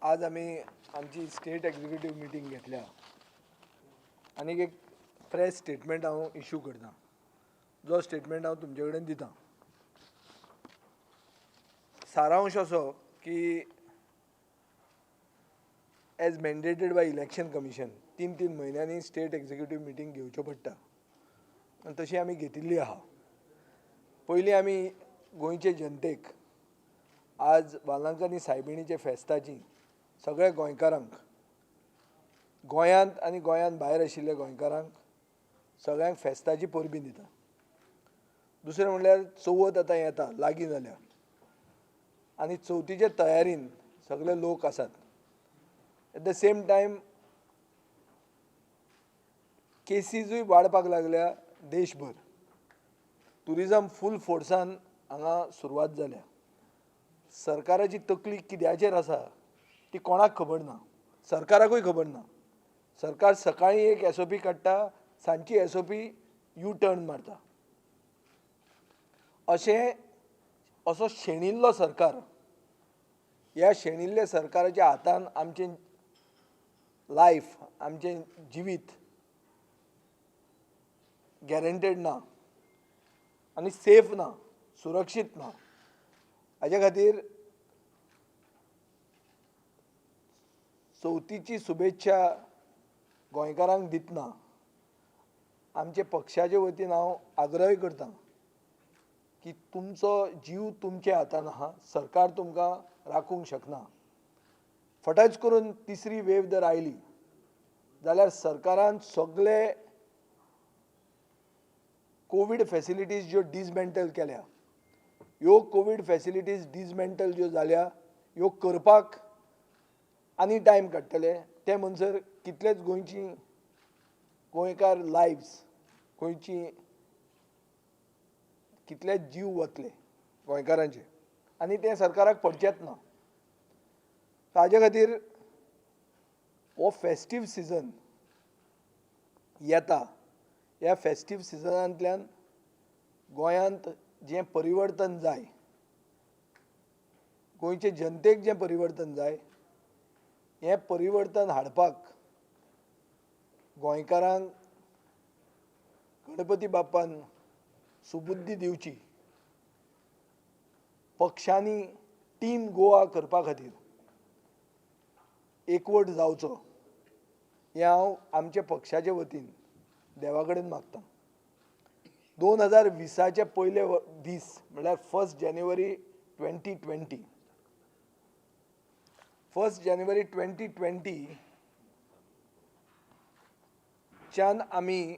आज आम्ही आमची स्टेट एक्झिक्युटिव्ह मिटींग घेतल्या आनी एक प्रेस स्टेटमेंट हांव इश्यू करता, जो स्टेटमेंट हांव तुमचे कडेन दितां. सारांश असो की एज मॅन्डेटेड बाय इलेक्शन कमिशन 3-3 म्हयन्यांनी स्टेट एक्झिक्युटिव्ह मिटींग घेवच्यो पडटा आनी तशी आमी घेतिल्ली आहा. पयलीं आमी गोंयचे जनतेक आज वालांकनी सायबिणीचे फेस्ताची सगळ्या गोंयकारांक, गोंयांत आनी गोंयान भायर आशिल्ल्या गोंयकारांक सगळ्यांक फेस्ताची परबीं दिता. दुसरें म्हणल्यार चवथ आतां येता लागीं जाल्या आनी चवथीचे तयारीन सगळे लोक आसात. एट द सेम टायम केसीजूय वाडपाक लागल्या देशभर. टुरिजम फूल फोर्सान हांगा सुरवात जाल्या. सरकाराची तकली कित्याचेर आसा ती कोणाक खबर ना, सरकाराकूय खबर ना. सरकार सकाळीं एक SOP काडटा, सांजची SOP यू टर्न मारता. असो शेणिल्लो सरकार, ह्या शेणिल्ल्या सरकाराच्या हातान आमचें लायफ, आमचें जिवीत गॅरंटेड ना आनी सेफ ना, सुरक्षीत ना. हाजे खातीर चवथीची शुभेच्छा गोंयकारांक दितना आमचे पक्षाचे वतीन हांव आग्रह करतां की तुमचो जीव तुमच्या हातान आहा. सरकार तुमकां राखूंक शकना. फटाच करून तिसरी वेव जर आयली जाल्यार सरकारान सगळे कोवीड फॅसिलिटीज ज्यो डिसमेंटल केल्या, ह्यो कोवीड फॅसिलिटीज डिसमेंटल ज्यो जाल्या ह्यो करपाक आनी टायम काडटले. ते म्हणसर कितलेच गोंयकार लायव्स, गोंयची कितलेच जीव वतले गोंयकारांचे आनी ते सरकाराक पडचेच ना. ताजे खातीर हो फेस्टीव सिजन येता, ह्या फेस्टीव सिजनांतल्यान गोंयांत जें परिवर्तन जाय, गोंयचे जनतेक जें परिवर्तन जाय, हें परिवर्तन हाडपाक गोंयकारांक गणपती बाप्पान सुबुद्धी दिवची. पक्षांनी टीम गोवा करपा खातीर एकवट जावचो हें हांव आमच्या पक्षाचे वतीन देवा कडेन मागतां. 2020चे पयले दीस म्हणल्यार 1 जानेवारी 2020 च्यान आमी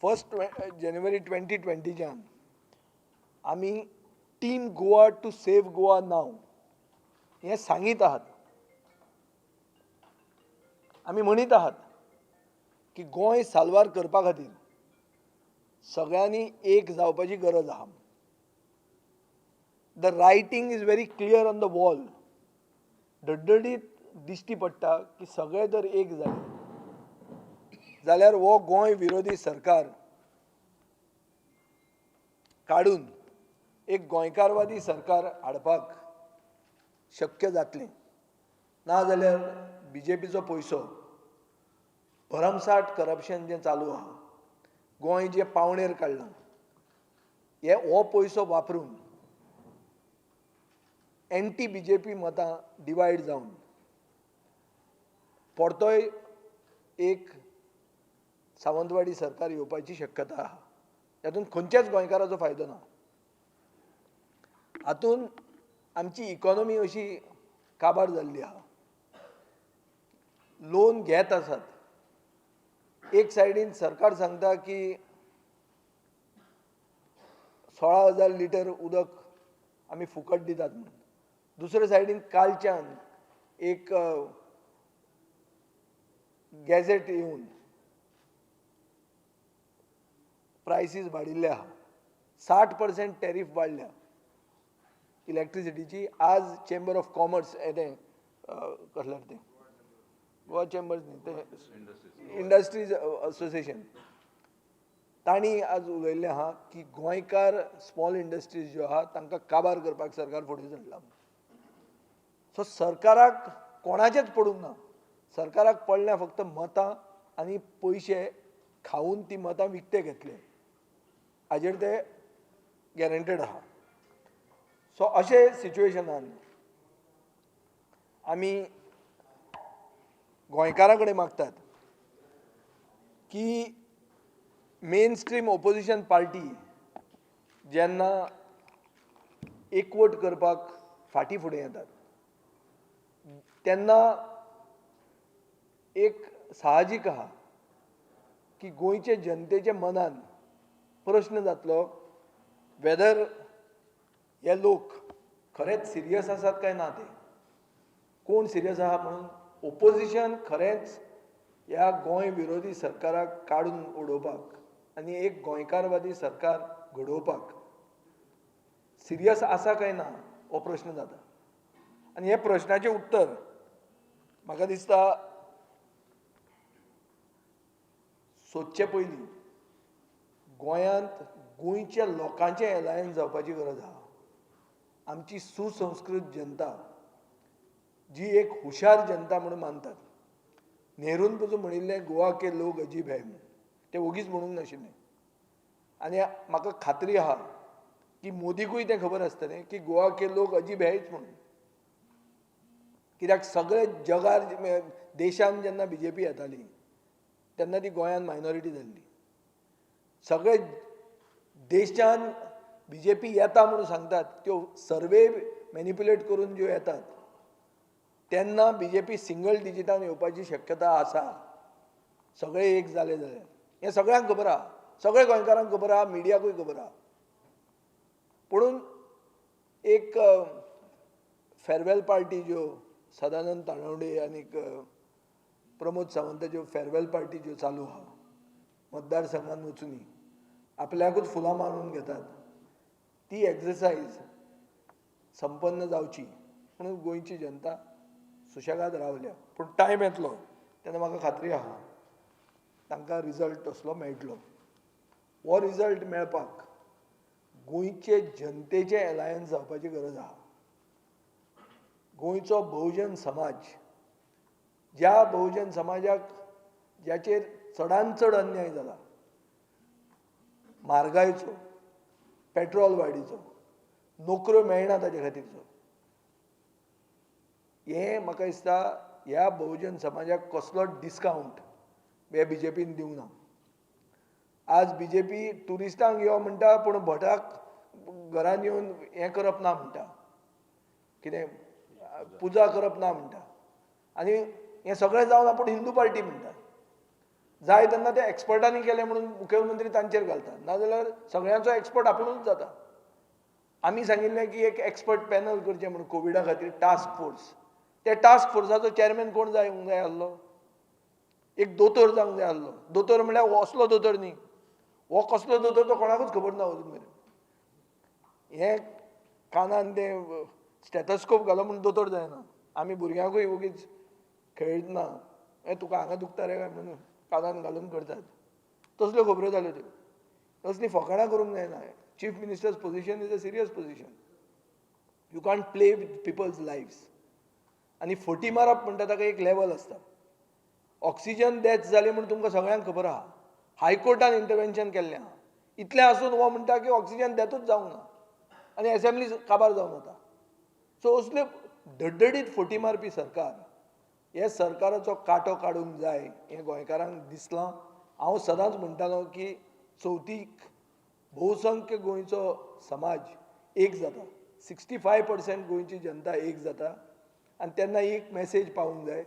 1 जानेवारी 2020 च्यान आमी team Goa to save Goa नाव हें सांगीत आहात. आमी म्हणीत आहात की गोंय साल्वार करपा खातीर सगळ्यांनी एक जावपाची गरज आहा. The writing is very clear on the wall. धडधडीत दिश्टी पडटा की सगळे जर एक जाले जाल्यार हो गोंय विरोधी सरकार काडून एक गोंयकारवादी सरकार हाडपाक शक्य जातलें. नाजाल्यार BJPचो पयसो, भरमसाट करप्शन जें चालू आहा, गोंय जें पावणेर काडलां, हो पयसो वापरून एंटी BJP मतां डिवायड जावन परतोय एक सावंतवाडी सरकार येवपाची शक्यता आहा. तातूंत खंयच्याच गोंयकाराचो फायदो ना. हातूंत आमची इकॉनॉमी अशी काबार जाल्ली आहा. लोन घेत आसात. एक सायडीन सरकार सांगता की 16,000 लिटर उदक आमी फुकट दितात म्हणून. दुसरे सायडीन कालच्यान एक गॅझेट येवन प्रायसीस वाडिल्ले आहा. 60% टॅरिफ वाडल्या इलेक्ट्रिसिटीची. आज चेंबर ऑफ कॉमर्स येतें कसलें तें गोवा चेंबर्स न्ही, तें इंडस्ट्रीज असोसिएशन तांणी आज उलयल्लें आहा की गोंयकार स्मॉल इंडस्ट्रीज ज्यो आहा तांकां काबार करपाक सरकार फुडें सरला. सो सरकाराक कोणाचेच पडूंक ना. सरकाराक पडल्या फक्त मतां आनी पयशे खावून ती मतां विकते घेतले हाजेर ते गॅरंटेड आहा. सो अशे सिच्युएशनान आमी गोंयकारां कडेन मागतात की मेन स्ट्रीम ऑपोजिशन पार्टी जेन्ना एकवट करपाक फाटीं फुडें येतात तेन्ना एक साहजीक आहा की गोंयचे जनतेच्या मनान प्रश्न जातलो वेदर हे लोक खरेंच सिरियस आसात काय ना ते. कोण सिरियस आहा म्हणून ऑपोजिशन खरेंच ह्या गोंय विरोधी सरकाराक काडून उडोवपाक आनी एक गोंयकारवादी सरकार घडोवपाक सिरियस आसा काय ना हो प्रश्न जाता. आनी हे प्रश्नाचें उत्तर म्हाका दिसता सोदचे पयलीं गोंयांत गोंयच्या लोकांचें एलायन्स जावपाची गरज आहा. आमची सुसंस्कृत जनता जी एक हुशार जनता म्हणून मानतात. नेरून पसून म्हणिल्लें गोवा के लोग अजीब है म्हणून ते ओगीच म्हणूंक नाशिल्लें. आनी म्हाका खात्री आहा की मोदीकूय तें खबर आसतलें की गोवा के लोग अजीब हैच म्हणून. कित्याक सगळे जगार देशान जेन्ना बीजेपी येताली तेन्ना ती गोंयांत मायनॉरिटी जाल्ली. सगळे देशान बीजेपी येता म्हणून सांगतात त्यो सर्वे मॅनिप्युलेट करून ज्यो येतात तेन्ना बीजेपी सिंगल डिजिटान येवपाची शक्यता आसा. सगळे एक जाले जाल्यार हें सगळ्यांक खबर आहा. सगळे गोंयकारांक खबर आहा, मिडियाकूय खबर आहा. पुणून एक फेरवेल पार्टी ज्यो सदानंद ताळवडे आनी प्रमोद सावंताच्यो फेरवेल पार्टी ज्यो चालू आहा मतदारसंघान वचूनी आपल्याकूच फुलां मारून घेतात. ती एक्सरसायज संपन्न जावची म्हणून गोंयची जनता सुशेगाद रावल्या. पूण टायम येतलो तेन्ना म्हाका खात्री आहा तांकां रिजल्ट तसलो मेळटलो. हो रिजल्ट मेळपाक गोंयचे जनतेचें एलायन्स जावपाची गरज आहा. गोंयचो बहुजन समाज ज्या बहुजन समाजाक ज्याचेर चडांत चड अन्याय जाला म्हारगायेचो, पेट्रोल वाडीचो, नोकऱ्यो मेळना ताचे खातीरचो, हें म्हाका दिसता ह्या बहुजन समाजाक कसलोच डिस्कावंट हे बीजेपीन दिवंक ना. आज बीजेपी ट्युरिस्टांक यो म्हणटा पूण भटाक घरान येवन हें करप ना म्हणटा, कितें पुजा करप ना म्हणटा. आनी हें सगळें जावन आपूण हिंदू पार्टी म्हणटा. जाय तेन्ना ते एक्सपर्टांनी केलें म्हणून मुखेलमंत्री तांचेर घालता. नाजाल्यार सगळ्यांचो एक्सपर्ट आपुणूच जाता. आमी सांगिल्लें की एक एक्सपर्ट पॅनल करचें म्हणून कोविडा खातीर टास्क फोर्स. त्या टास्क फोर्साचो चॅरमॅन कोण जावंक जाय आसलो? एक दोतोर जावंक जाय आसलो. दोतोर म्हळ्यार हो असलो दोतोर न्ही. हो कसलो दोतोर तो कोणाकूच खबर ना अजून मेरेन. हें कानान तें स्टेथोस्कोप घालो म्हणून दोतोर जायना. आमी भुरग्यांकूय ओगीच खेळटना हें तुका हांगा दुखता रे काय म्हणून कानान घालून करतात. तसल्यो खबरो जाल्यो त्यो. तसलीं फकाणां करूंक जायना. Chief minister's position is a serious position. You can't play with people's lifes. आनी फटी मारप म्हणटा ताका एक लेवल आसता. ऑक्सिजन डेथ जाली म्हणून तुमकां सगळ्यांक खबर आहा. हायकोर्टान इंटरवेन्शन केल्लें आहा. इतलें आसून हो म्हणटा की ऑक्सिजन डेथूच जावंक ना आनी असेंब्ली काबार जावन वता. सो असल्यो धडधडीत फटी मारपी सरकार हे सरकाराचो कांटो काडूंक जाय हें गोंयकारांक दिसलां. हांव सदांच म्हणटालो की चवथीक भोवसंख्य गोंयचो समाज एक जाता. 65% गोंयची जनता एक जाता. आनी तेन्ना एक मॅसेज पावूंक जाय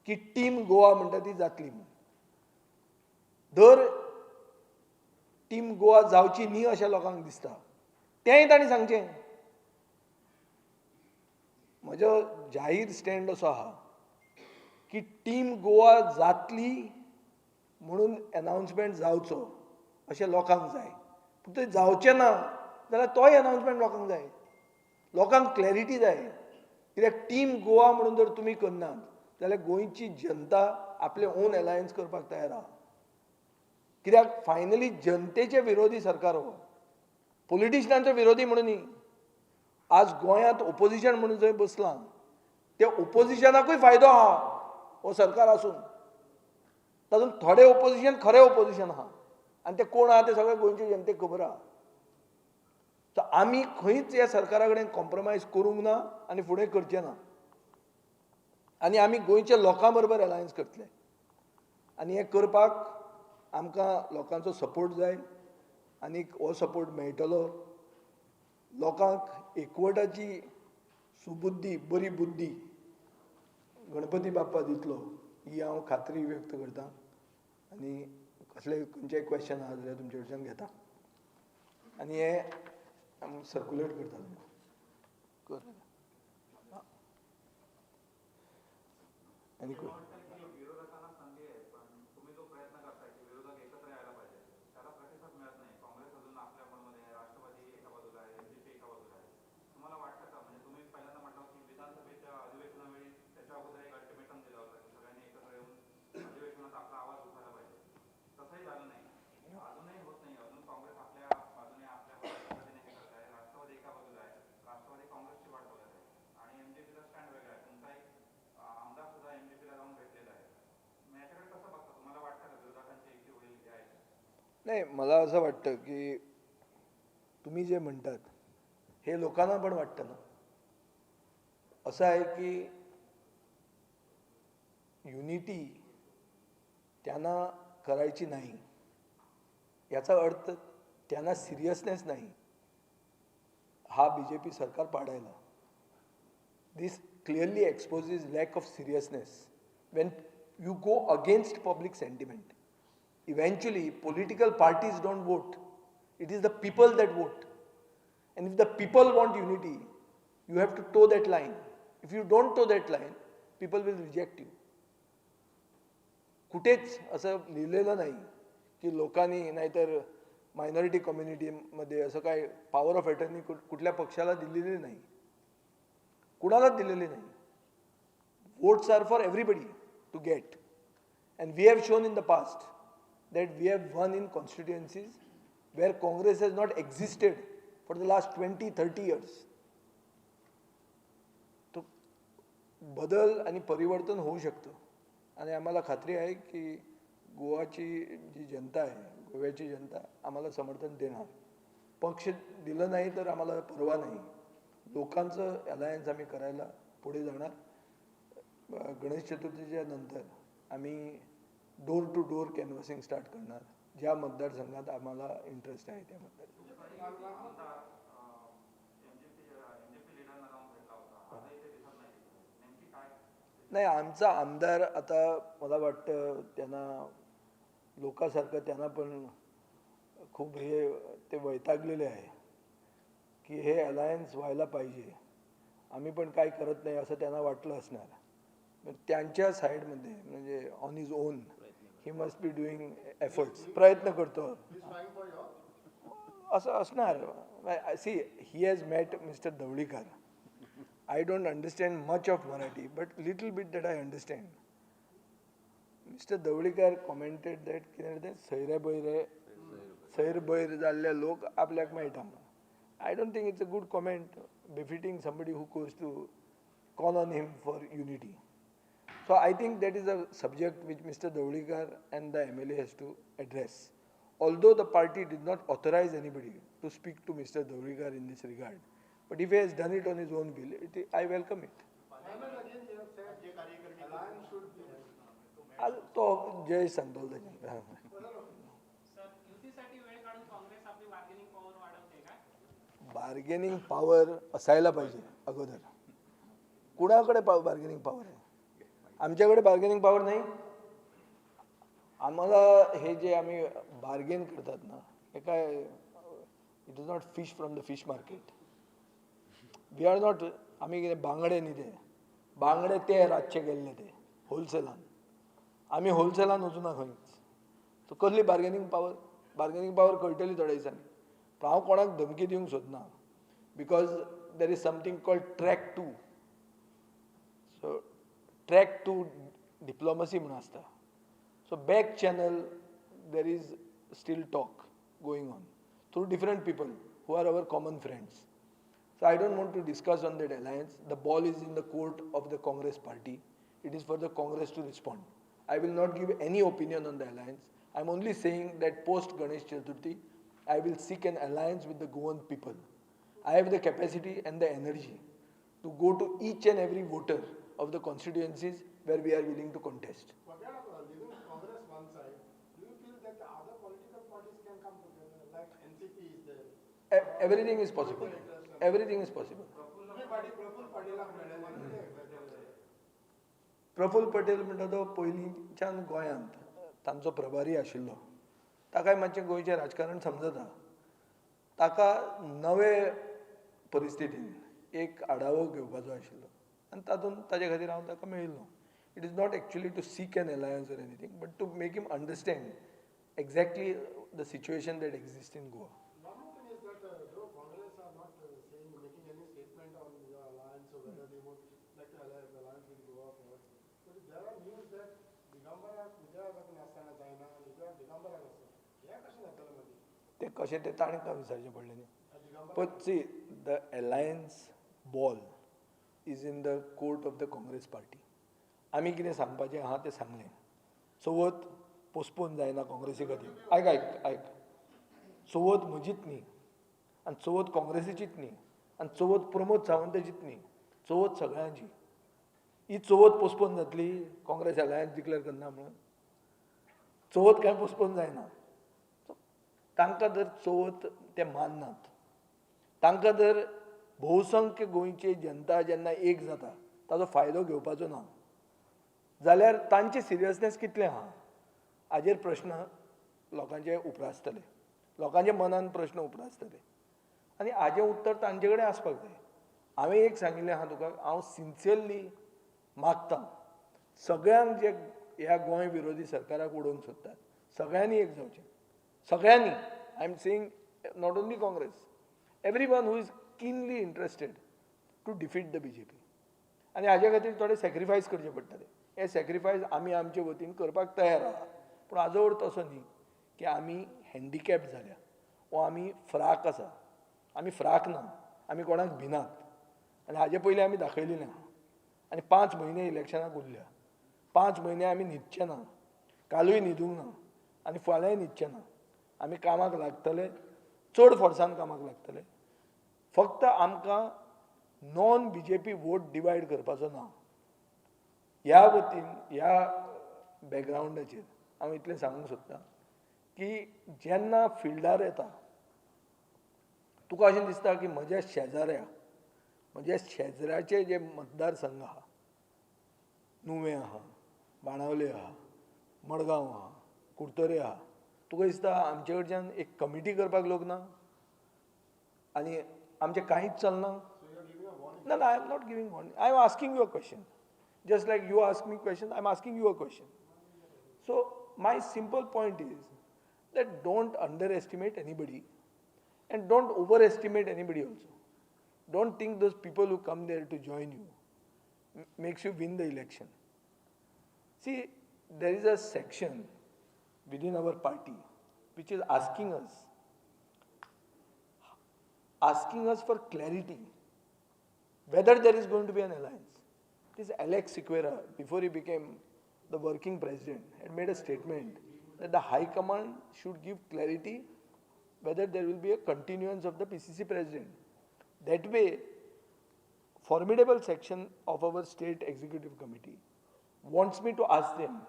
की टीम गोवा म्हणटा ती जातली म्हणून. धर टीम गोवा जावची न्ही अशें लोकांक दिसता तेंय तांणी सांगचें. म्हजो जाहीर स्टँड असो आहा की टीम गोवा जातली म्हणून अनाउन्समेंट जावचो अशें लोकांक जाय. पूण तें जावचें ना जाल्यार तोय अनाउन्समेंट लोकांक जाय. लोकांक क्लॅरिटी जाय. कित्याक टीम गोवा म्हणून जर तुमी करनात जाल्यार गोंयची जनता आपले ओन एलायन्स करपाक तयार आहा. कित्याक फायनली जनतेचे विरोधी सरकार हो, पॉलिटिशियनांचो विरोधी म्हणून न्ही. आज गोंयांत ओपोजिशन म्हणून जंय बसलां ते ओपोजिशनाकूय फायदो आहा हो सरकार आसून. तातूंत थोडे ओपोजिशन खरे ओपोजिशन आहा आनी ते कोण आहा ते सगळे गोंयचे जनतेक खबर आहा. सो आमी खंयच ह्या सरकारा कडेन कॉम्प्रोमायज करूंक ना आनी फुडें करचे ना. आनी आमी गोंयच्या लोकां बरोबर अलायन्स करतले आनी हें करपाक आमकां लोकांचो सपोर्ट जाय आनी हो सपोर्ट मेळटलो. लोकांक एकवटाची सुबुद्धी बरी बुद्धी गणपती बाप्पा दितलो ही हांव खात्री व्यक्त करतां. आनी कसले खंयचेय क्वेश्चन आहा जाल्यार तुमचे कडच्यान घेता आनी हें सर्क्युलेट करता तुमकां. आनी नाही, मला असं वाटतं की तुम्ही जे म्हणतात हे लोकांना पण वाटतं ना. असं आहे की युनिटी त्यांना करायची नाही याचा अर्थ त्यांना सिरियसनेस नाही हा बीजेपी सरकार पाडायला. This clearly exposes lack of seriousness when you go against public sentiment. Eventually, political parties don't vote. It is the people that vote. And if the people want unity, you have to toe that line. If you don't toe that line, people will reject you. कुठेच असं लिहिलेलं नाही की लोकांनी नाहीतर minority कम्युनिटीमध्ये असं काय power of attorney कुठल्या पक्षाला दिलेली नाही, कुणालाच दिलेली नाही. Votes are for everybody to get. And we have shown in the past that we have won in constituencies where Congress has not existed for the last 20-30 years. तो बदल आणि परिवर्तन होऊ शकतं आणि आम्हाला खात्री आहे की गोवाची जी जनता आहे, गोव्याची जनता आम्हाला समर्थन देणार. पक्ष दिलं नाही तर आम्हाला परवा नाही. लोकांचं अलायन्स आम्ही करायला पुढे जाणार. गणेश चतुर्थीच्या नंतर आम्ही door to door canvassing start करणार. ज्या मतदारसंघात आम्हाला इंटरेस्ट आहे त्या मतदारसंघात. नाही, आमचा आमदार आता मला वाटतं त्यांना लोकांसारखं त्यांना पण खूप ते वैतागलेले आहे की हे अलायन्स व्हायला पाहिजे, आम्ही पण काय करत नाही असं त्यांना वाटलं असणार. त्यांच्या साईडमध्ये म्हणजे on his own he must be doing efforts, प्रयत्न करतो असं असणार. See, he has met mister Dhavalikar. I don't understand much of Marathi, but little bit that I understand. Mr. Davlikar commented that सैर बैर जाल्ले लोक आपल्याक मेळटा. I don't think it's a good comment befitting somebody who goes to call on him for unity. So I think that is a subject which Mr. Davlikar and the MLA has to address. Although the party did not authorize anybody to speak to Mr. Davlikar in this regard, but if he has done it on his own will, I welcome it. तो जय सांगतो bargaining power असायला पाहिजे अगोदर. कुणाकडे bargaining power आहे? आमच्याकडे bargaining power नाही. आम्हाला हे जे आम्ही बार्गेन करतात ना, हे काय, it is not fish from the fish market. We are not, आम्ही कितें बांगडे न्ही ते, बांगडे ते रातचे गेल्ले ते होलसेलान. आम्ही होलसेलान वचूना खंयच. सो कसली बार्गेनिंग पॉवर? बार्गेनिंग पॉवर कळटली थोड्या दिसांनी. पण हांव कोणाक धमकी दिवंक सोदना, because there is something called track 2. So track 2 diplomacy म्हणून आसता. So back channel there is still talk going on through different people who are our common friends. So I don't want to discuss on that alliance. The ball is in the court of the Congress party. It is for the Congress to respond. I will not give any opinion on the alliance. I'm only saying that post Ganesh Chaturthi, I will seek an alliance with the Goan people. I have the capacity and the energy to go to each and every voter of the constituencies where we are willing to contest. Forget about leaving Congress one side. Do you feel that the other political parties can come together, like NCP is there? Everything is possible. Everything is possible. Praful Patel म्हणटा तो पयलींच्यान गोंयांत तांचो प्रभारी आशिल्लो. ताकाय मातशें गोंयचें राजकारण समजता. ताका नवे परिस्थितीन एक आढावो घेवपाचो आशिल्लो आनी तातूंत ताजे खातीर हांव ताका मेळिल्लो. It is not actually to seek an alliance or anything but to make him understand exactly the situation that exist in Goa. ते कशें ते ताणें विचारचें पडलें न्ही. But see the alliance ball is in the court of the Congress party. आमी कितें सांगपाचें आहा तें सांगलें. चवथ पोस्टपोन जायना काँग्रेसी खातीर. आयक चवथ म्हजीच न्ही आनी चवथ काँग्रेसीचीच न्ही आनी चवथ प्रमोद सावंताचीच न्ही, चवथ सगळ्यांची. ही चवथ पोस्टपोन जातली काँग्रेस अलायन्स डिक्लेअर करना म्हणून. चवथ कांय पोस्टपोन जायना. तांकां जर चवथ ते माननात, तांकां जर भोवसंख्य गोंयची जनता जेन्ना एक जाता ताचो फायदो घेवपाचो ना जाल्यार तांचे सिरियसनेस कितलें आहा हाजेर प्रश्न लोकांचे उपरासतले. लोकांच्या मनान प्रश्न उपरासतले आनी हाजें उत्तर तांचे कडेन आसपाक जाय. हांवें एक सांगिल्लें आहा तुका, हांव सिन्सियरली मागतां सगळ्यांक जे ह्या गोंय विरोधी सरकाराक उडोवंक सोदतात सगळ्यांनी एक जावचें. सगळ्यांनी. I am saying not only Congress, every one who is keenly interested to defeat the BJP. आनी हाजे खातीर थोडे सॅक्रिफायस करचे पडटले. हे सॅक्रिफायस आमी आमचे वतीन करपाक तयार आहा. पूण हाजो अर्थ असो न्ही की आमी हँडिकॅप्ड जाल्या वो आमी फ्राक आसा. आमी फ्राक ना, आमी कोणाक भिनात आनी हाजे पयलीं आमी दाखयलेलें आहा. आनी 5 म्हयने इलेक्शनाक उरल्या. 5 म्हयने आमी न्हिदचे ना, कालूय न्हिदूंक ना आनी फाल्यांय न्हिदचे ना. आमी कामाक लागतले, चड फोर्सान कामाक लागतले. फक्त आमकां नॉन BJP वोट डिवायड करपाचो ना. ह्या वतीन ह्या बॅकग्रावंडाचेर हांव इतलें सांगूंक सोदतां की जेन्ना फिल्डार येता तुका अशें दिसता की म्हज्या शेजाऱ्याचे जे मतदारसंघ आहा, नुवें आहा, बाणावले आहा, मडगांव आहा, कुडतोरे आहा, तुका दिसता आमचे कडच्यान एक कमिटी करपाक लोक ना आनी आमचें कांयच चलना. No, I am not giving warning. I am asking you a question. Just like you ask me question, I am asking you a question. So my simple point is that don't underestimate anybody and don't overestimate anybody also. Don't think those people who come there to join you makes you win the election. See, there is a section within our party which is asking us for clarity whether there is going to be an alliance. This Alex Sequeira, before he became the working president, had made a statement that the High Command should give clarity whether there will be a continuance of the PCC president. That way, formidable section of our state executive committee wants me to ask them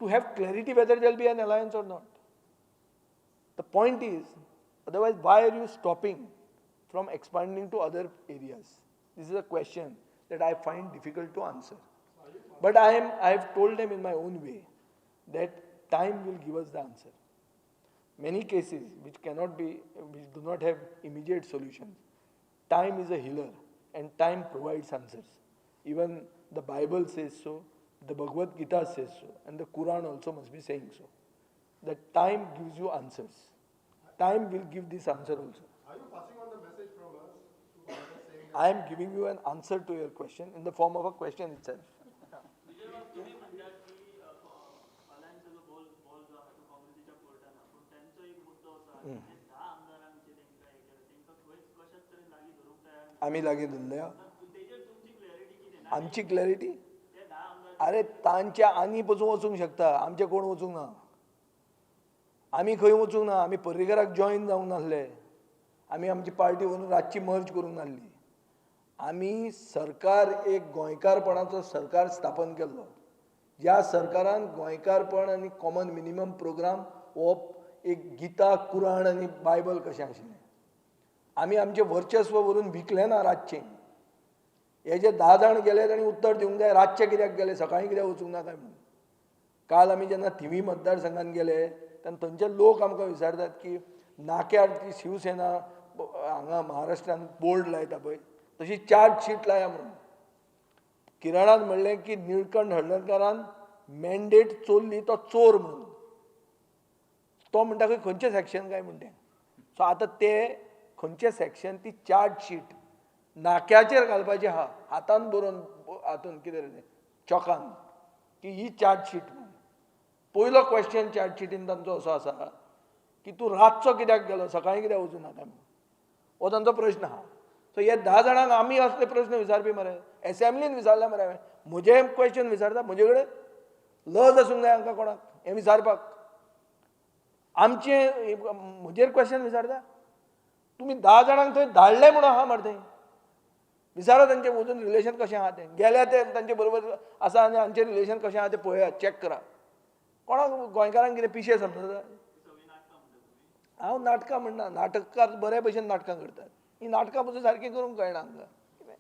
to have clarity whether there will be an alliance or not. The point is, otherwise why are you stopping from expanding to other areas? This is a question that I find difficult to answer. But I have told them in my own way that time will give us the answer. Many cases which do not have immediate solutions, time is a healer and time provides answers. Even the Bible says so, the Bhagavad Gita says so, and the Quran also must be saying so. That time gives you answers. Time will give this answer also. Are you passing on the message from us to others saying that I am giving you an answer to your question in the form of a question itself. आमी लागीं धरले आमची clarity अरे तांच्या आनी पसून वचूंक शकता आमचे कोण वचूंक ना आमी खंय वचूंक ना आमी पर्रीकाराक जॉईन जावंक नासले आमी आमची पार्टी व्हरून रातची मर्ज करूंक नासली आमी सरकार एक गोंयकारपणाचो सरकार स्थापन केल्लो ज्या सरकारान गोंयकारपण आनी कॉमन मिनिमम प्रोग्राम हो एक गिता कुराण आनी बायबल कशें आशिल्लें आमी आमचें वर्चस्व व्हरून विकलें ना रातचें हे जे 10 जाण गेले तांणी उत्तर दिवंक जाय रातचे कित्याक गेले सकाळीं कित्याक वचूंक ना काय म्हणून काल आमी जेन्ना थिवी मतदारसंघान गेले तेन्ना थंयचे लोक आमकां विचारतात की नाक्यार ती शिवसेना हांगा महाराष्ट्रान बोर्ड लायता पळय तशी चार्ज शीट लाया म्हणून किरणान म्हणलें की निळकंठ हळदणकरान मॅन्डेट चोरली तो चोर म्हणून तो म्हणटा खंय खंयचें सॅक्शन काय म्हणटें सो आतां ते खंयचें सॅक्शन ती चार्ज शीट नाक्याचेर घालपाची आहा हातान बरोवन हातून कितें रे चॉकान की ही चार्ज शीट म्हणून पयलो क्वेश्चन चार्ज शीटीन तांचो असो आसा की तूं रातचो कित्याक गेलो सकाळीं कित्याक वचूं नाका म्हणून हो तांचो प्रश्न आहा सो हे 10 जाणांक आमी असले प्रश्न विचारपी मरे एसेंब्लीन विचारले मरे हांवें म्हजे क्वेश्चन विचारता म्हजे कडेन लज आसूंक जाय हांकां कोणाक हें विचारपाक आमचे म्हजेर क्वेश्चन विचारता तुमी 10 जाणांक थंय धाडले म्हणून आहा मरे थंय विचारा तांचें वचून रिलेशन कशें आहा तें गेल्या ते तांचे बरोबर आसा आनी हांचें रिलेशन कशें आहा तें पळया चॅक करा कोणाक गोंयकारांक कितें पिशे समजता हांव नाटकां म्हणना नाटककार बरे भशेन नाटकां करतात ही नाटकां पसून सारकी करूंक कळना हांकां कितें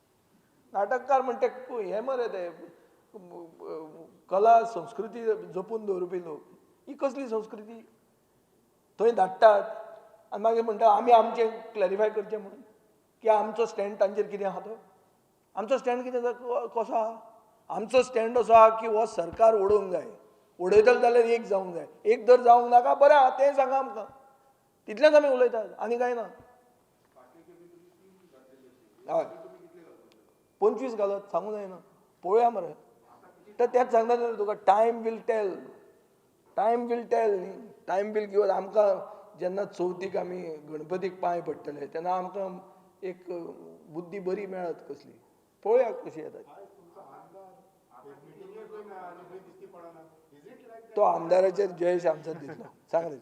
नाटककार म्हणटा हें मरे ते कला संस्कृती जपून दवरपी लोक ही कसली संस्कृती थंय धाडटात आनी मागीर म्हणटा आमी आमचें क्लॅरिफाय करचें म्हणून की आमचो स्टँड तांचेर कितें आहा तो आमचो स्टँड कितें कसो आहा आमचो स्टँड असो आहा की हो सरकार उडोवंक जाय उडयतलो जाल्यार एक जावंक जाय एक जर जावंक नाका बरें आहा तें सांगा आमकां तितलेंच आमी उलयतात आनी कांय ना हय 25 घालत सांगूंक जायना पळोवया मरे तर तेंच सांगता न्ही तुका टायम वील टेल न्ही टायम वील गिव आमकां जेन्ना चवथीक आमी गणपतीक पांय पडटले तेन्ना आमकां एक बुद्धी बरी मेळत कसली पळोवया कशी येता तो आमदाराचेर जयेश आमचो दितलो सांग रे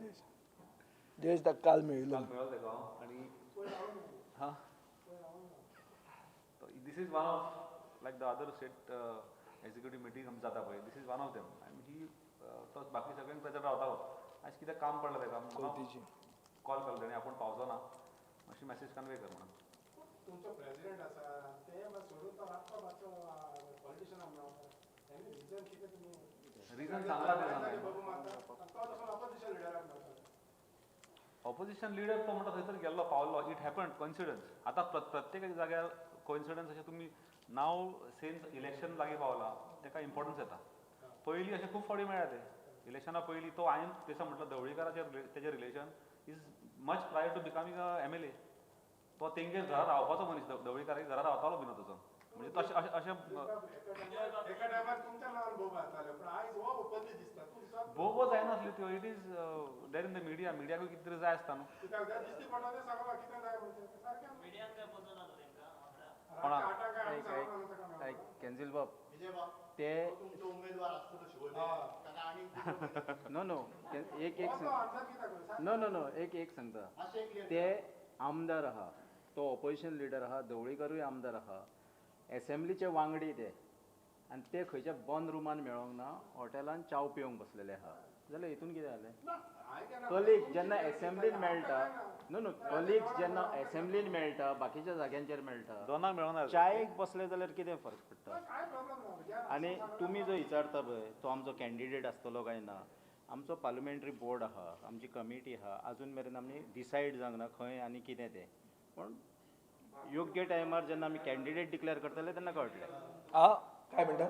जयेश ताका काल मेळिल्लो This is one of, like the other state executive meeting आमची जाता पळय, this is one of them. And he, तो बाकी सगळ्यांक प्रेजर रावतालो. आज कितें काम पडलें तेका, कॉल केलो तेणी आपूण पावचो ना, अशी मॅसेज कन्वे कर म्हणून. तुमचो प्रेसिडेंट आसा ते सोडून तो रातचो मातसो पॉलिटिशियन आमकां तेणी रिजन कितें तुमी रिजन सांगला ते सांगा. ऑपोजिशन लिडराक मारता ऑपोजिशन लीडर तो म्हणटा थंयसर गेल्लो पावलो इट हॅपन्ड कोइन्सिडन्स आतां प्रत्येक जाग्यार कोइन्सिडन्स अशें तुमी नाव सेन्स इलेक्शन लागीं पावला ताका इम्पॉर्टन्स येता पयलीं अशें खूब फावटी मेळ्ळा ते इलेक्शना पयलीं तो हांवें दिसा म्हटलं ढवळीकाराचेर तेजें relation is much prior to becoming a MLA तो तेंगेर घरा रावपाचो मनीस ढवळीकाराक घरा रावतालो बीन तसो म्हणजे तो अशें एका टायमार तुमच्या नांवान बोब आसताले पूण आयज हो ओपनली दिसता तुमचो बोबो जायनासल्यो त्यो it is there in the मिडियाकूय कितें तरी जाय आसता न्हू कित्याक दिसती पडटा तें सांगला कितें जाय म्हणजे सारकें मिडियान काय पोचना कॅन्सिल बाब ते नो नो एक नो एक सांगता ते आमदार आहा तो ऑपोजिशन लिडर आहा ढवळीकारूय आमदार आहा एसेंब्लीचे वांगडी ते आनी ते खंयच्या बंद रुमान मेळोंक ना हॉटेलान चाव पिवंक बसलेले आहा जाल्यार हितून कितें जालें कलीग जेन्ना एसेंब्लीन मेळटा नो कलिग्स जेन्ना एसेंब्लीन मेळटा बाकीच्या जाग्यांचेर मेळटा दोनांक मेळोना चायेक बसले जाल्यार कितें फरक पडटा आनी तुमी जो विचारता पळय तो आमचो कॅन्डिडेट आसतलो काय ना आमचो पार्लमेंटरी बोर्ड आहा आमची कमिटी आहा अजून मेरेन आमी डिसायड जावंक ना खंय आनी कितें तें पूण योग्य टायमार जेन्ना आमी कॅन्डिडेट डिक्लेअर करतले तेन्ना कळटलें आं काय म्हणटा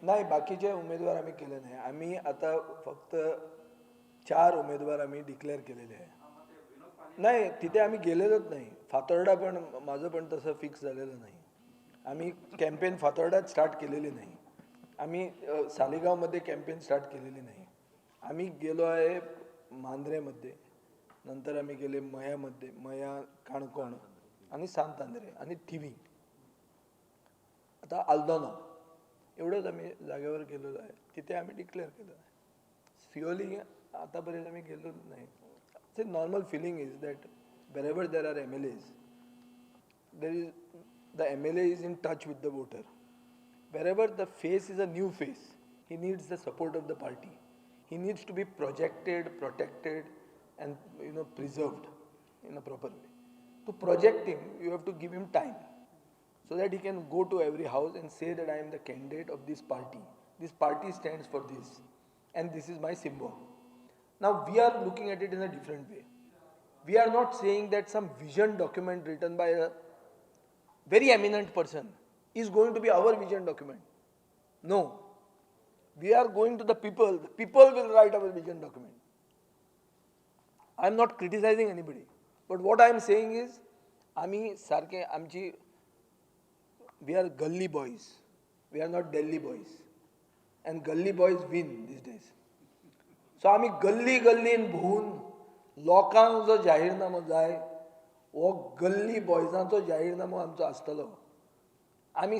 नाही बाकीचे उमेदवार आमी केले नाही आमी आतां फक्त 4 उमेदवार आमी डिक्लेअर केलेले आहे नाही तिथे आम्ही गेलेलोच नाही फातोर्डा पण माझं पण तसं फिक्स झालेलं नाही आम्ही कॅम्पेन फातोर्डात स्टार्ट केलेली नाही आम्ही सालेगावमध्ये कॅम्पेन स्टार्ट केलेली नाही आम्ही गेलो आहे मांद्रेमध्ये नंतर आम्ही गेले मयामध्ये, मया, काणकोण आणि सांतांद्रे आणि थिवी, आता आल्दोना, एवढंच आम्ही जागेवर गेलेलो आहे. तिथे आम्ही डिक्लेअर केलं आहे. सिओली आतापर्यंत आम्ही गेलो नाही. The normal feeling is that wherever there are MLAs, the MLA is in touch with the voter. Wherever the face is a new face, he needs the support of the party. He needs to be projected, protected, and preserved in a proper way. To project him, you have to give him time, so that he can go to every house and say that I am the candidate of this party. This party stands for this, and this is my symbol. Now we are looking at it in a different way. We are not saying that some vision document written by a very eminent person is going to be our vision document. No. We are going to the people. The people will write our vision document. I am not criticizing anybody. But what I am saying is, we are gully boys. We are not Delhi boys. And gully boys win these days. So आमी गल्ली गल्लीन भोवून लोकांक जो जाहीरनामो जाय हो गल्ली बॉयजांचो जाहीरनामो आमचो आसतलो. आमी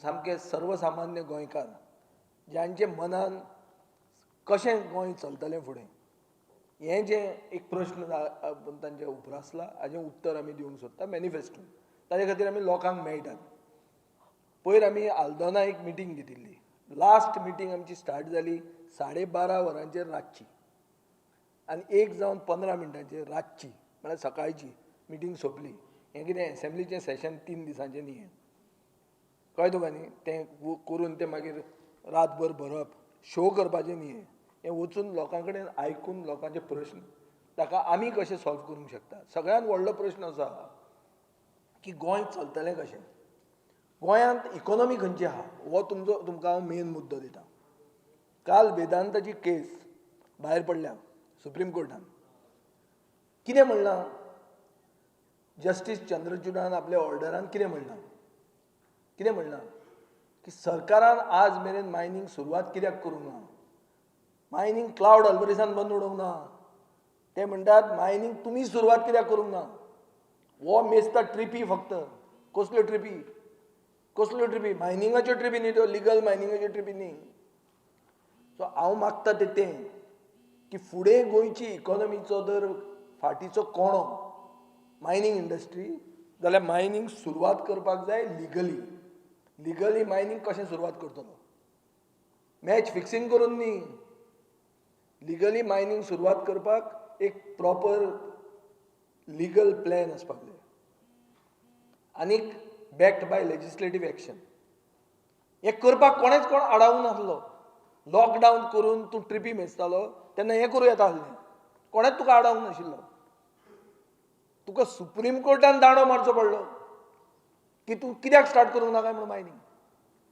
सामके सर्वसामान्य गोंयकार ज्यांचे मनान कशें गोंय चलतलें फुडें, हें जें एक प्रश्न तांचे उपरासला, हाजें उत्तर आमी दिवंक सोदता मॅनिफेस्टोन. ताजे खातीर आमी लोकांक मेळटात. पयर आमी आल्दोना एक मिटींग घेतिल्ली. लास्ट मिटींग आमची स्टार्ट जाली 12:30 वरांचेर रातची, आनी 1:15 मिनटांचेर रातची म्हळ्यार सकाळची मिटींग सोंपली. हें कितें एसेंब्लीचें सेशन 3 दिसांचें न्ही हें, कळ्ळें तुका न्ही. तें करून तें मागीर रातभर भरप, शो करपाचें न्ही हें वचून लोकां कडेन आयकून लोकांचे प्रश्न ताका आमी कशें सॉल्व करूंक शकता. सगळ्यांत व्हडलो प्रश्न असो आसा की गोंय चलतलें कशें, गोंयांत इकॉनॉमी खंयची आहा हो तुमकां हांव मेन मुद्दो दितां. काल वेदांताची केस भायर पडल्या सुप्रीम कोर्टान. कितें म्हणलां जस्टीस चंद्रचुडान आपल्या ऑर्डरान कितें म्हणलां की सरकारान आज मेरेन मायनींग सुरवात कित्याक करूंक ना. मायनींग क्लाउड अल्बरिसान बंद उडोवंक ना. ते म्हणटात मायनींग तुमी सुरवात कित्याक करूंक ना. हो मेस्ता ट्रिपी फक्त. कसल्यो ट्रिपी मायनिंगाच्यो ट्रिपी न्ही त्यो, लिगल मायनिंगाच्यो ट्रिपी न्ही. सो हांव मागता तें की फुडें गोंयची इकॉनॉमीचो जर फाटीचो कोणो मायनींग इंडस्ट्री, जाल्यार मायनींग सुरवात करपाक जाय लिगली मायनींग कशें सुरवात करतलो. मॅच फिक्सिंग करून न्ही, लिगली मायनींग सुरवात करपाक एक प्रॉपर लिगल प्लॅन आसपाक जाय. आनीक बॅक्ड बाय लेजिस्लेटीव एक्शन. हें करपाक कोणेच आडावंक नासलो. लॉकडावन करून तूं ट्रिपी मेजतालो तेन्ना हें करूं येता आसलें. कोणेच तुका आडावंक नाशिल्लो. तुका सुप्रीम कोर्टान दांडो मारचो पडलो की तूं कित्याक स्टार्ट करूंक ना काय म्हणून मायनींग.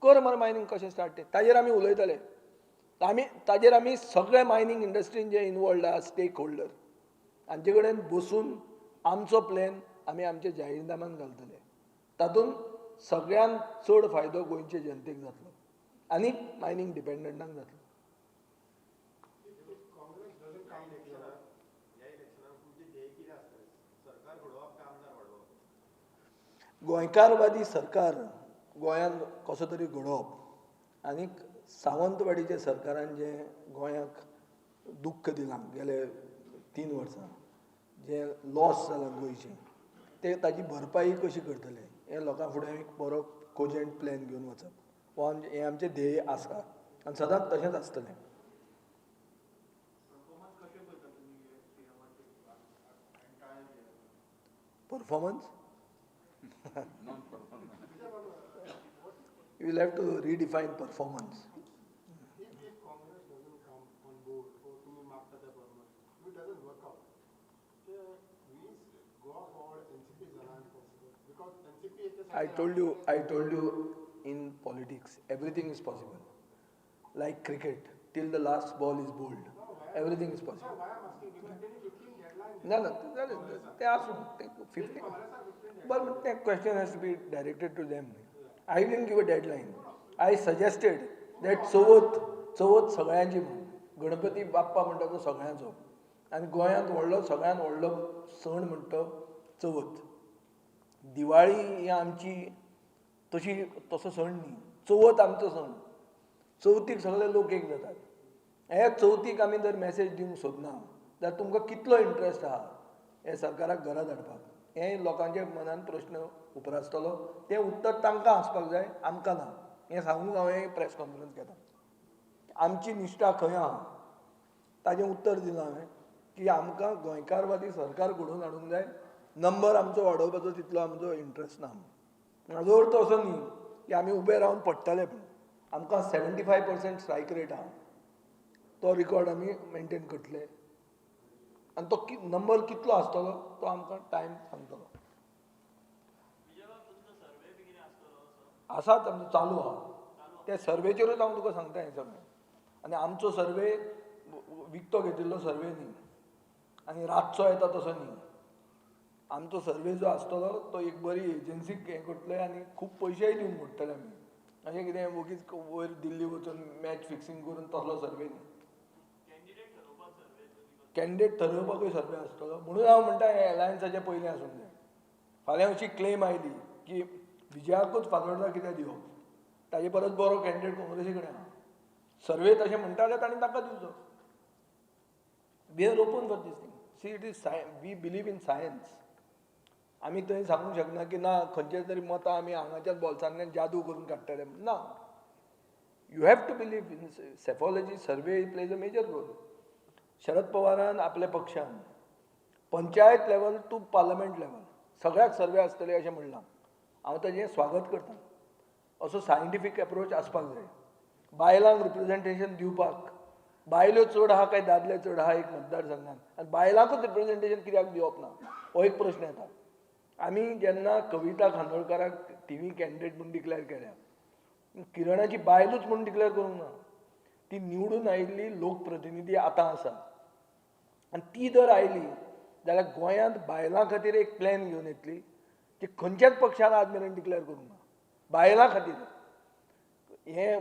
कर मरे मायनींग कशें स्टार्ट तें. ताजेर आमी उलयतले. ताजेर आमी सगळे मायनींग इंडस्ट्रीन जे इनवॉल्ड आहा स्टेक होल्डर हांचे कडेन बसून आमचो प्लॅन आमी आमच्या जाहीरनाम्यान घालतले. तातूंत सगळ्यांत चड फायदो गोंयचे जनतेक जातलो आनी मायनींग डिपेंडंटांक जातलो. गोंयकारवादी सरकार गोंयांत कसो तरी घडोवप आनीक सावंतवाडीच्या सरकारान जें गोंयाक दुख्ख दिलां गेले 3 वर्सां, जें लॉस जालां गोंयचें, ते ताजी भरपाई कशी करतले हें लोकां फुडें एक बरो कोजेंट प्लॅन घेवन वचप हो हें आमचें ध्येय आसा आनी सदांच तशेंच आसतलें. Performance you will have to redefine performance. If Congress doesn't come on board or तुम्ही मागता त्या प्रमाणे, it doesn't work out. We go forward NCP is impossible because NCP I told you in politics everything is possible. Like cricket, till the last ball is bowled, everything is possible. why I'm asking because they need 15 deadlines. No, they ask 15. But that question has to be directed to them. I didn't give a deadline. I suggested that Chavath सगळ्यांची म्हणून गणपती बाप्पा म्हणटा तो सगळ्यांचो. आनी गोंयांत सगळ्यात व्हडलो सण म्हणटा तो चवथ. दिवाळी ही आमची तसो सण न्ही, चवथ आमचो सण. चवथीक सगळे लोक एक जातात. हे चवथीक आमी जर मॅसेज दिवंक सोदना जाल्यार तुमकां कितलो इंट्रस्ट आहा हे सरकाराक घरा धाडपाक, हें लोकांच्या मनांत प्रश्न उप्रासतलो. तें उत्तर तांकां आसपाक जाय, आमकां ना. हें सांगूंक हांवें प्रेस कॉन्फरन्स घेता. आमची निश्ठा खंय आहा ताजें उत्तर दिलां हांवें की आमकां गोंयकारवादी सरकार घडोवन हाडूंक जाय. नंबर आमचो वाडोवपाचो तितलो आमचो इंट्रस्ट ना. म्हाजो अर्थ असो न्ही की आमी उबे रावन पडटले पूण. आमकां 75% स्ट्रायक रेट आहा. तो रिकॉर्ड आमी मेंटेन करतले. आनी तो नंबर कितलो आसतलो तो आमकां टायम सांगतलो. आसात आमचो चालू आहा. त्या सर्वेचेरूच हांव तुका सांगता हें सगळें. आनी आमचो सर्वे विकतो घेतिल्लो सर्वे न्ही आनी रातचो येता तसो न्ही. आमचो सर्वे जो आसतलो तो एक बरी एजन्सीक हें करतले आनी खूब पयशेय दिवंक पडटले आमी. अशें कितें वगीच वयर दिल्ली वचून मॅच फिक्सींग करून तसलो सर्वे न्ही. कॅन्डिडेट ठरोवपाकूय सर्वे आसतलो. म्हणून हांव म्हणटा हें एलायन्साचें पयलीं आसूंक जाय. फाल्यां अशी क्लेम आयली की विजयाकूच फातोर्डा कित्याक दिवप, ताजे परस बरो कॅन्डिडेट काँग्रेसी कडेन आहा. सर्वे तशें म्हणटा जाल्यार तांणी ताका दिवचो. We are open for this thing. See it is we believe in science. आमी थंय सांगूंक शकना की ना खंयचे तरी मतां आमी हांगाच्याच बॉल्सांतल्यान जादू करून काडटले ना. You have to believe in psephology. Survey plays a major role. Sharad पवारान आपल्या पक्षान panchayat level to parliament level सगळ्याक सर्वे आसतले अशें म्हणलां. हांव ताजें स्वागत करतां. असो सायंटिफीक एप्रोच आसपाक जाय. बायलांक रिप्रेझेंटेशन दिवपाक बायल्यो चड आहा काय दादले चड आहा एक मतदारसंघात, आनी बायलांकूच रिप्रेझेंटेशन कित्याक दिवप ना हो एक प्रश्न येता. आमी जेन्ना कविता खांदोळकाराक TV कॅन्डिडेट म्हणून डिक्लेअर केल्या, किरणाची बायलूच म्हणून डिक्लेअर करूंक ना. ती निवडून आयिल्ली लोकप्रतिनिधी आतां आसा आनी ती जर आयली जाल्यार गोंयांत बायलां खातीर एक प्लॅन घेवन येतली जी खंयच्याच पक्षान आज मेरेन डिक्लेअर करूंक ना. बायलां खातीर हे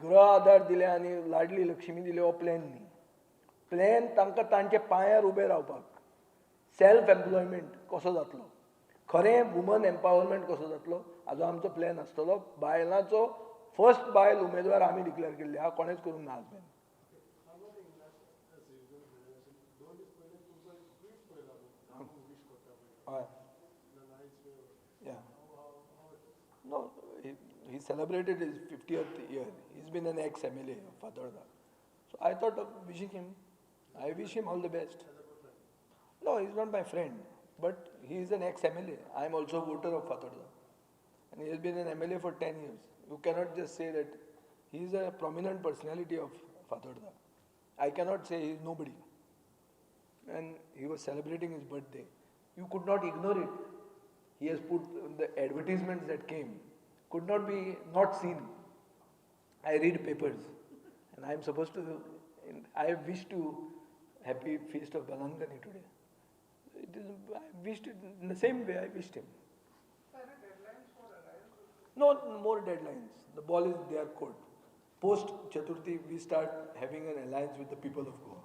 गृह आधार दिले आनी लाडली लक्ष्मी दिले हो प्लॅन न्ही. प्लॅन तांकां तांच्या पांयार उबे रावपाक, सेल्फ एम्प्लॉयमेंट कसो जातलो, खरें वुमन एम्पावरमेंट कसो जातलो हाजो आमचो प्लॅन आसतलो. बायलांचो फर्स्ट बायल उमेदवार आमी डिक्लेअर केल्ली आहा, कोणेच करूंक ना आजमेरेन. हय. No, he celebrated his 50th year. He's been an ex-MLA of Fatorda. So I thought of wishing him. I wish him all the best. No, he's not my friend, but he is an ex-MLA. I am also a voter of Fatorda. And he has been an MLA for 10 years. You cannot just say that he is a prominent personality of Fatorda. I cannot say he is nobody. And he was celebrating his birthday. You could not ignore it. He has put the advertisements that came, could not be not seen. I read papers and I am supposed to, I have wished to happy feast of Balangani today. It is, I wished it in the same way I wished him. No more deadlines. The ball is their court. Post Chaturthi we start having an alliance with the people of Goa.